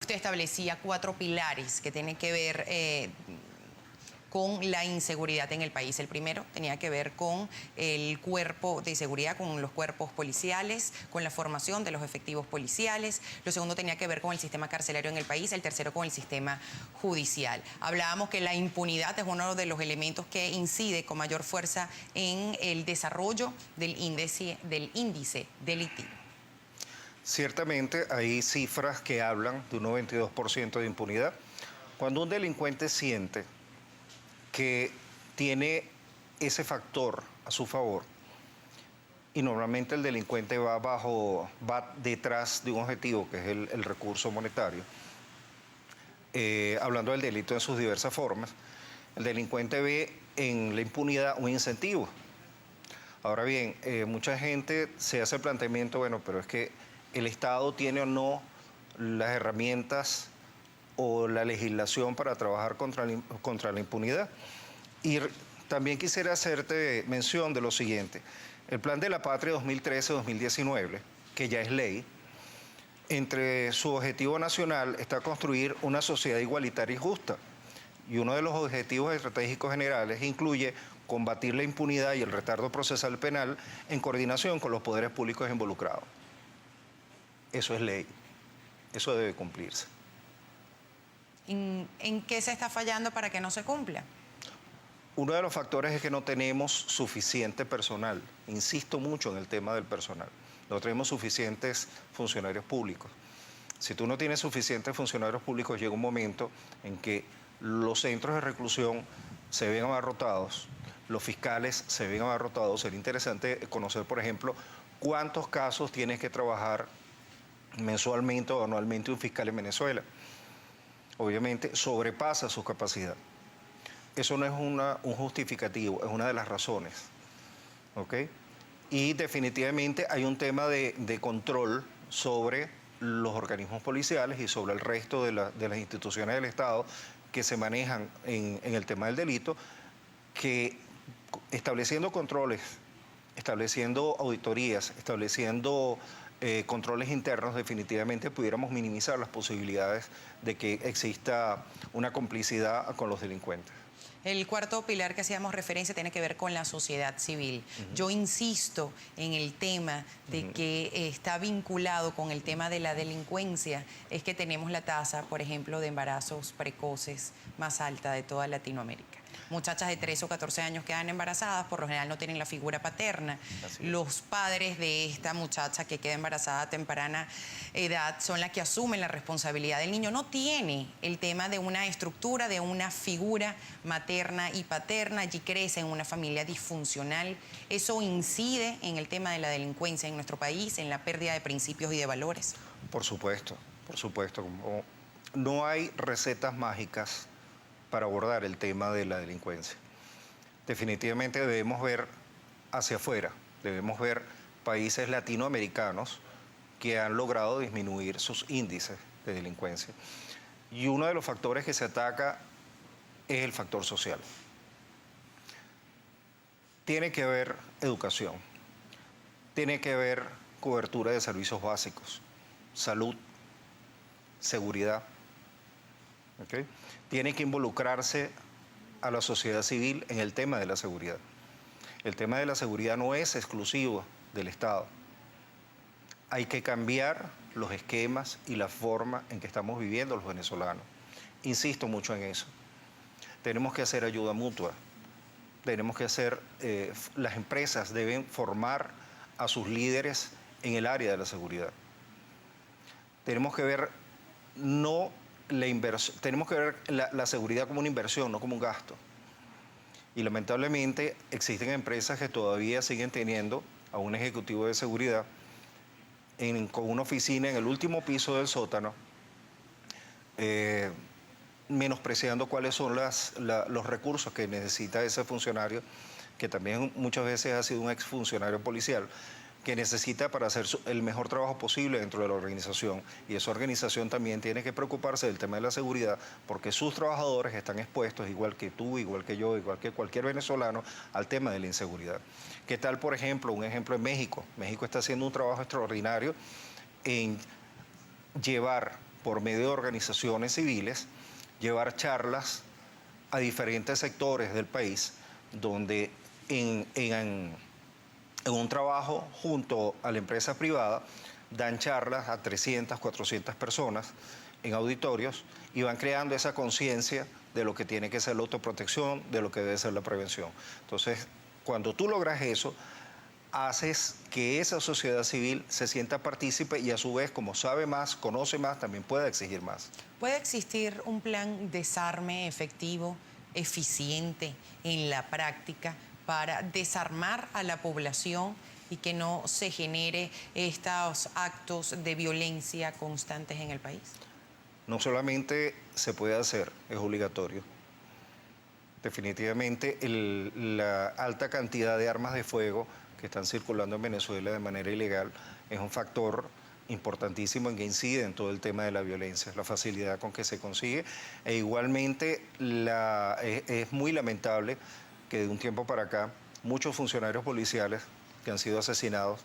Usted establecía 4 pilares que tienen que ver con la inseguridad en el país. El primero tenía que ver con el cuerpo de seguridad, con los cuerpos policiales, con la formación de los efectivos policiales. Lo segundo tenía que ver con el sistema carcelario en el país. El tercero con el sistema judicial. Hablábamos que la impunidad es uno de los elementos que incide con mayor fuerza en el desarrollo del índice delictivo. Ciertamente hay cifras que hablan de un 92% de impunidad. Cuando un delincuente siente que tiene ese factor a su favor, y normalmente el delincuente va detrás de un objetivo que es el recurso monetario, hablando del delito en sus diversas formas, el delincuente ve en la impunidad un incentivo. Ahora bien, mucha gente se hace el planteamiento, bueno, pero es que el Estado tiene o no las herramientas o la legislación para trabajar contra la impunidad. Y también quisiera hacerte mención de lo siguiente. El Plan de la Patria 2013-2019, que ya es ley, entre su objetivo nacional está construir una sociedad igualitaria y justa. Y uno de los objetivos estratégicos generales incluye combatir la impunidad y el retardo procesal penal en coordinación con los poderes públicos involucrados. Eso es ley. Eso debe cumplirse. ¿En qué se está fallando para que no se cumpla? Uno de los factores es que no tenemos suficiente personal. Insisto mucho en el tema del personal. No tenemos suficientes funcionarios públicos. Si tú no tienes suficientes funcionarios públicos, llega un momento en que los centros de reclusión se ven abarrotados, los fiscales se ven abarrotados. Sería interesante conocer, por ejemplo, cuántos casos tienes que trabajar mensualmente o anualmente un fiscal en Venezuela. Obviamente sobrepasa su capacidad. Eso no es un justificativo, es una de las razones. ¿Ok? Y definitivamente hay un tema de control sobre los organismos policiales y sobre el resto de las instituciones del Estado que se manejan en el tema del delito, que estableciendo controles, estableciendo auditorías, estableciendo controles internos, definitivamente pudiéramos minimizar las posibilidades de que exista una complicidad con los delincuentes. El cuarto pilar que hacíamos referencia tiene que ver con la sociedad civil. Yo insisto en el tema de que está vinculado con el tema de la delincuencia, es que tenemos la tasa, por ejemplo, de embarazos precoces más alta de toda Latinoamérica. Muchachas de 13 o 14 años quedan embarazadas, por lo general no tienen la figura paterna. Los padres de esta muchacha que queda embarazada a temprana edad son las que asumen la responsabilidad del niño. No tiene el tema de una estructura, de una figura materna y paterna. Allí crece en una familia disfuncional. Eso incide en el tema de la delincuencia en nuestro país, en la pérdida de principios y de valores. Por supuesto, por supuesto. No hay recetas mágicas para abordar el tema de la delincuencia. Definitivamente debemos ver hacia afuera, debemos ver países latinoamericanos que han logrado disminuir sus índices de delincuencia. Y uno de los factores que se ataca es el factor social. Tiene que haber educación, tiene que haber cobertura de servicios básicos, salud, seguridad. ¿Okay? Tiene que involucrarse a la sociedad civil en el tema de la seguridad. El tema de la seguridad no es exclusivo del Estado. Hay que cambiar los esquemas y la forma en que estamos viviendo los venezolanos. Insisto mucho en eso. Tenemos que hacer ayuda mutua. Tenemos que hacer, las empresas deben formar a sus líderes en el área de la seguridad. Tenemos que ver tenemos que ver la seguridad como una inversión, no como un gasto. Y lamentablemente existen empresas que todavía siguen teniendo a un ejecutivo de seguridad con una oficina en el último piso del sótano, menospreciando cuáles son los recursos que necesita ese funcionario, que también muchas veces ha sido un exfuncionario policial, que necesita para hacer el mejor trabajo posible dentro de la organización. Y esa organización también tiene que preocuparse del tema de la seguridad, porque sus trabajadores están expuestos, igual que tú, igual que yo, igual que cualquier venezolano, al tema de la inseguridad. ¿Qué tal, por ejemplo, un ejemplo en México? México está haciendo un trabajo extraordinario en llevar por medio de organizaciones civiles, llevar charlas a diferentes sectores del país, donde en un trabajo junto a la empresa privada dan charlas a 300, 400 personas en auditorios y van creando esa conciencia de lo que tiene que ser la autoprotección, de lo que debe ser la prevención. Entonces, cuando tú logras eso, haces que esa sociedad civil se sienta partícipe y a su vez, como sabe más, conoce más, también pueda exigir más. ¿Puede existir un plan desarme efectivo, eficiente en la práctica para desarmar a la población y que no se genere estos actos de violencia constantes en el país? No solamente se puede hacer, es obligatorio. Definitivamente la alta cantidad de armas de fuego que están circulando en Venezuela de manera ilegal es un factor importantísimo en que incide en todo el tema de la violencia, la facilidad con que se consigue. E igualmente es muy lamentable que de un tiempo para acá muchos funcionarios policiales que han sido asesinados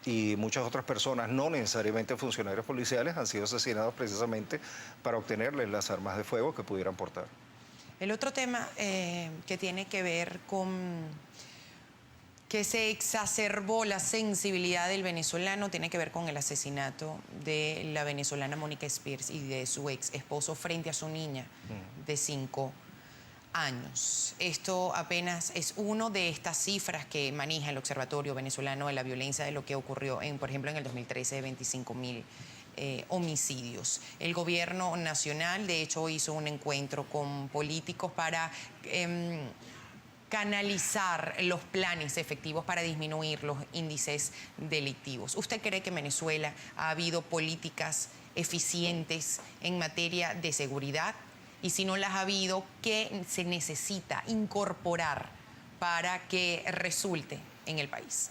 y muchas otras personas, no necesariamente funcionarios policiales, han sido asesinados precisamente para obtenerles las armas de fuego que pudieran portar. El otro tema que tiene que ver con que se exacerbó la sensibilidad del venezolano tiene que ver con el asesinato de la venezolana Mónica Spears y de su ex esposo frente a su niña de 5 años. Esto apenas es uno de estas cifras que maneja el Observatorio Venezolano de la Violencia de lo que ocurrió, por ejemplo, en el 2013 de 25.000 homicidios. El gobierno nacional, de hecho, hizo un encuentro con políticos para canalizar los planes efectivos para disminuir los índices delictivos. ¿Usted cree que en Venezuela ha habido políticas eficientes en materia de seguridad? Y si no las ha habido, ¿qué se necesita incorporar para que resulte en el país?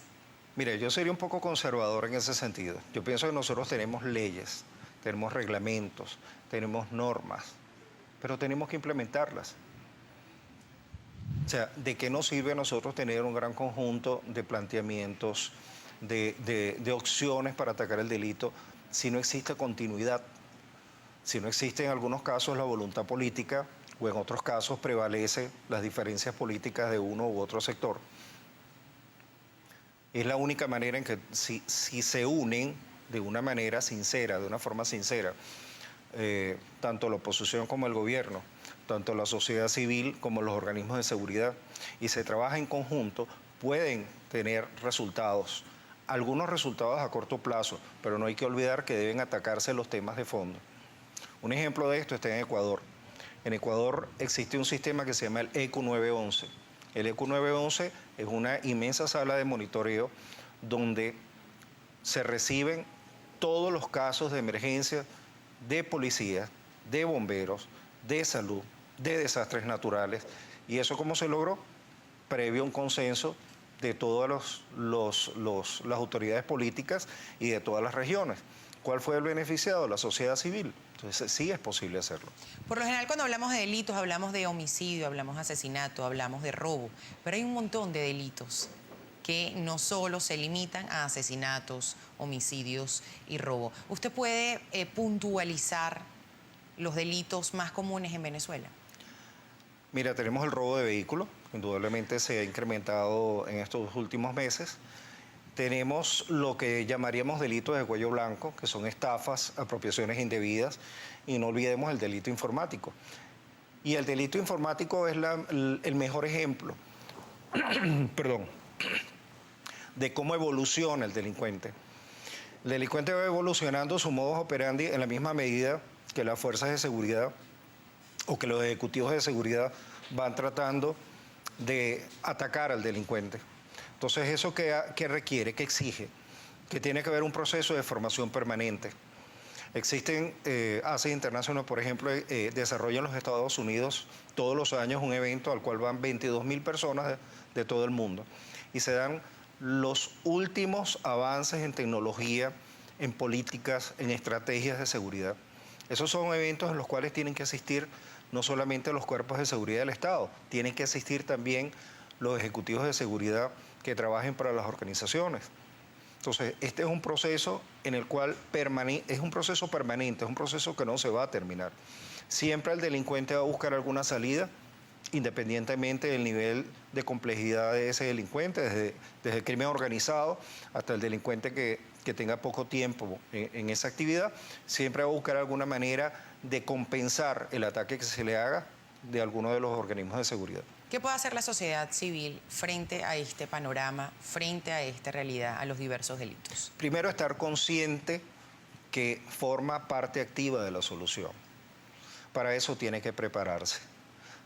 Mire, yo sería un poco conservador en ese sentido. Yo pienso que nosotros tenemos leyes, tenemos reglamentos, tenemos normas, pero tenemos que implementarlas. O sea, ¿de qué nos sirve a nosotros tener un gran conjunto de planteamientos, de opciones para atacar el delito, si no existe continuidad? Si no existe en algunos casos la voluntad política o en otros casos prevalecen las diferencias políticas de uno u otro sector. Es la única manera en que si se unen de una manera sincera, de una forma sincera, tanto la oposición como el gobierno, tanto la sociedad civil como los organismos de seguridad, y se trabaja en conjunto, pueden tener resultados. Algunos resultados a corto plazo, pero no hay que olvidar que deben atacarse los temas de fondo. Un ejemplo de esto está en Ecuador. En Ecuador existe un sistema que se llama el ECU 911. El ECU 911 es una inmensa sala de monitoreo donde se reciben todos los casos de emergencia de policía, de bomberos, de salud, de desastres naturales. ¿Y eso cómo se logró? Previo a un consenso de todas las autoridades políticas y de todas las regiones. ¿Cuál fue el beneficiado? La sociedad civil. Entonces sí es posible hacerlo. Por lo general, cuando hablamos de delitos, hablamos de homicidio, hablamos de asesinato, hablamos de robo, pero hay un montón de delitos que no solo se limitan a asesinatos, homicidios y robo. ¿Usted puede puntualizar los delitos más comunes en Venezuela? Mira, tenemos el robo de vehículos, indudablemente se ha incrementado en estos últimos meses. Tenemos lo que llamaríamos delitos de cuello blanco, que son estafas, apropiaciones indebidas, y no olvidemos el delito informático. Y el delito informático es el mejor ejemplo perdón, de cómo evoluciona el delincuente. El delincuente va evolucionando su modus operandi en la misma medida que las fuerzas de seguridad o que los ejecutivos de seguridad van tratando de atacar al delincuente. Entonces, ¿eso qué requiere? ¿Qué exige? Que tiene que haber un proceso de formación permanente. Existen, ACE International, por ejemplo, desarrolla en los Estados Unidos todos los años un evento al cual van 22.000 personas de todo el mundo. Y se dan los últimos avances en tecnología, en políticas, en estrategias de seguridad. Esos son eventos en los cuales tienen que asistir no solamente los cuerpos de seguridad del Estado, tienen que asistir también los ejecutivos de seguridad que trabajen para las organizaciones. Entonces, este es un proceso en el cual es un proceso permanente, es un proceso que no se va a terminar. Siempre el delincuente va a buscar alguna salida, independientemente del nivel de complejidad de ese delincuente, desde el crimen organizado hasta el delincuente que tenga poco tiempo en esa actividad, siempre va a buscar alguna manera de compensar el ataque que se le haga de alguno de los organismos de seguridad. ¿Qué puede hacer la sociedad civil frente a este panorama, frente a esta realidad, a los diversos delitos? Primero, estar consciente que forma parte activa de la solución. Para eso tiene que prepararse.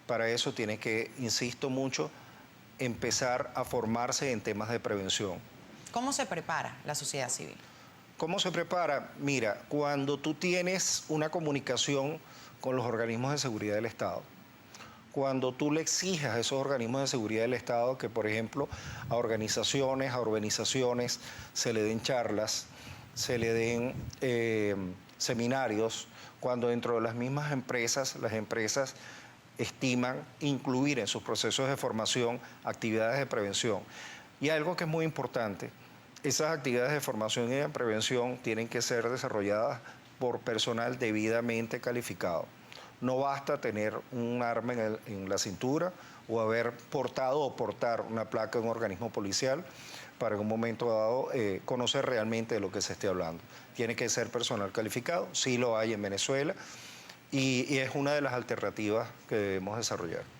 Para eso tiene que, insisto mucho, empezar a formarse en temas de prevención. ¿Cómo se prepara la sociedad civil? ¿Cómo se prepara? Mira, cuando tú tienes una comunicación con los organismos de seguridad del Estado, cuando tú le exijas a esos organismos de seguridad del Estado que, por ejemplo, a organizaciones, a urbanizaciones, se le den charlas, se le den seminarios, cuando dentro de las mismas empresas, las empresas estiman incluir en sus procesos de formación actividades de prevención. Y algo que es muy importante, esas actividades de formación y de prevención tienen que ser desarrolladas por personal debidamente calificado. No basta tener un arma en la cintura o haber portado o portar una placa de un organismo policial para en un momento dado conocer realmente de lo que se esté hablando. Tiene que ser personal calificado, sí lo hay en Venezuela, y es una de las alternativas que debemos desarrollar.